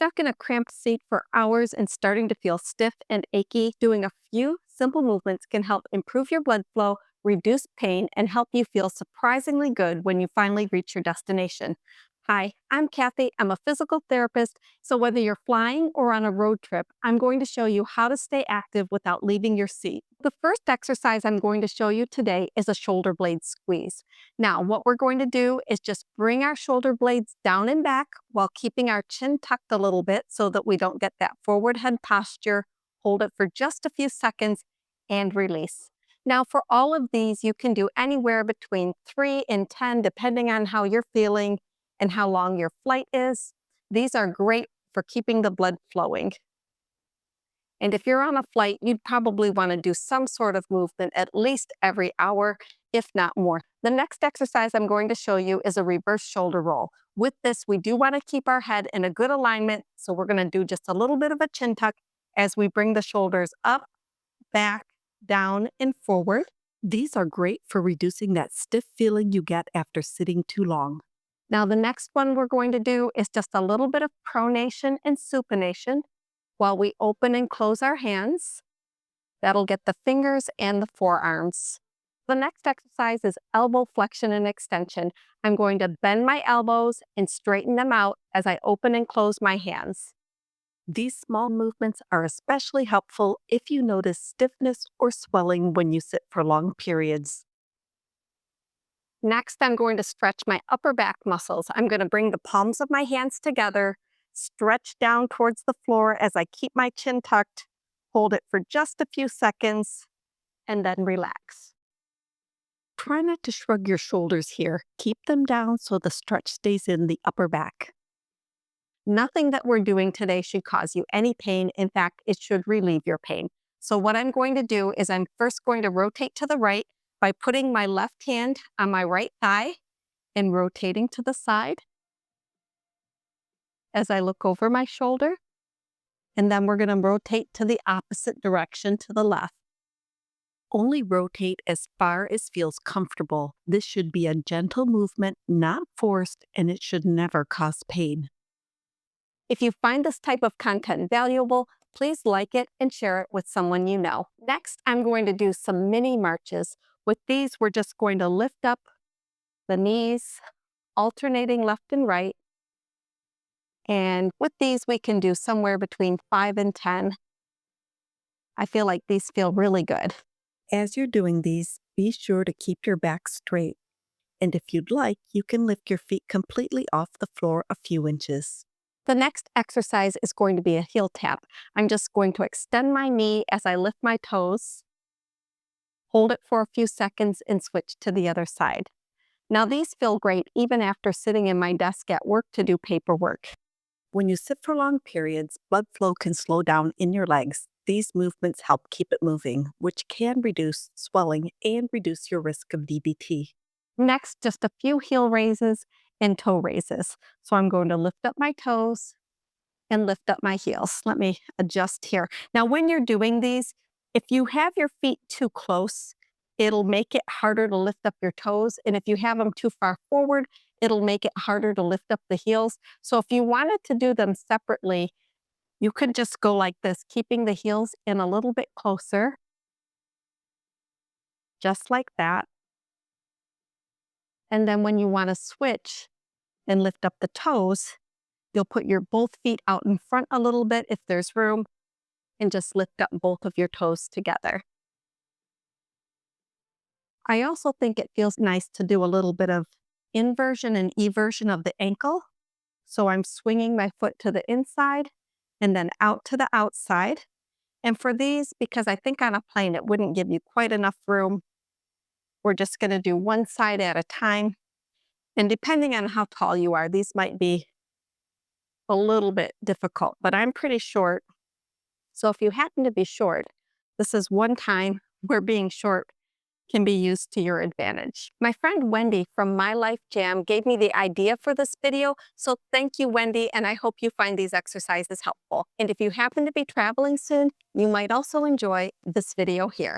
stuck in a cramped seat for hours and starting to feel stiff and achy, doing a few simple movements can help improve your blood flow, reduce pain, and help you feel surprisingly good when you finally reach your destination. Hi, I'm Kathy. I'm a physical therapist, so whether you're flying or on a road trip, I'm going to show you how to stay active without leaving your seat. The first exercise I'm going to show you today is a shoulder blade squeeze. Now, what we're going to do is just bring our shoulder blades down and back while keeping our chin tucked a little bit so that we don't get that forward head posture. Hold it for just a few seconds and release. Now, for all of these, you can do anywhere between 3 and 10, depending on how you're feeling and how long your flight is. These are great for keeping the blood flowing. And if you're on a flight, you'd probably want to do some sort of movement at least every hour, if not more. The next exercise I'm going to show you is a reverse shoulder roll. With this, we do want to keep our head in a good alignment, so we're going to do just a little bit of a chin tuck as we bring the shoulders up, back, down, and forward. These are great for reducing that stiff feeling you get after sitting too long. Now, the next one we're going to do is just a little bit of pronation and supination while we open and close our hands. That'll get the fingers and the forearms. The next exercise is elbow flexion and extension. I'm going to bend my elbows and straighten them out as I open and close my hands. These small movements are especially helpful if you notice stiffness or swelling when you sit for long periods. Next, I'm going to stretch my upper back muscles. I'm going to bring the palms of my hands together, stretch down towards the floor as I keep my chin tucked, hold it for just a few seconds, and then relax. Try not to shrug your shoulders here. Keep them down so the stretch stays in the upper back. Nothing that we're doing today should cause you any pain. In fact, it should relieve your pain. So what I'm going to do is I'm first going to rotate to the right by putting my left hand on my right thigh and rotating to the side as I look over my shoulder. And then we're going to rotate to the opposite direction to the left. Only rotate as far as feels comfortable. This should be a gentle movement, not forced, and it should never cause pain. If you find this type of content valuable, please like it and share it with someone you know. Next, I'm going to do some mini marches. With these, we're just going to lift up the knees, alternating left and right. And with these, we can do somewhere between 5 and 10. I feel like these feel really good. As you're doing these, be sure to keep your back straight. And if you'd like, you can lift your feet completely off the floor a few inches. The next exercise is going to be a heel tap. I'm just going to extend my knee as I lift my toes, hold it for a few seconds, and switch to the other side. Now, these feel great even after sitting in my desk at work to do paperwork. When you sit for long periods, blood flow can slow down in your legs. These movements help keep it moving, which can reduce swelling and reduce your risk of DVT. Next, just a few heel raises and toe raises. So I'm going to lift up my toes and lift up my heels. Let me adjust here. Now, when you're doing these, if you have your feet too close, it'll make it harder to lift up your toes. And if you have them too far forward, it'll make it harder to lift up the heels. So if you wanted to do them separately, you could just go like this, keeping the heels in a little bit closer, just like that. And then when you want to switch and lift up the toes, you'll put your both feet out in front a little bit if there's room, and just lift up both of your toes together. I also think it feels nice to do a little bit of inversion and eversion of the ankle. So I'm swinging my foot to the inside and then out to the outside. And for these, because I think on a plane it wouldn't give you quite enough room, we're just going to do one side at a time. And depending on how tall you are, these might be a little bit difficult, but I'm pretty short. So if you happen to be short, this is one time where being short can be used to your advantage. My friend Wendy from My Life Jam gave me the idea for this video, so thank you, Wendy, and I hope you find these exercises helpful. And if you happen to be traveling soon, you might also enjoy this video here.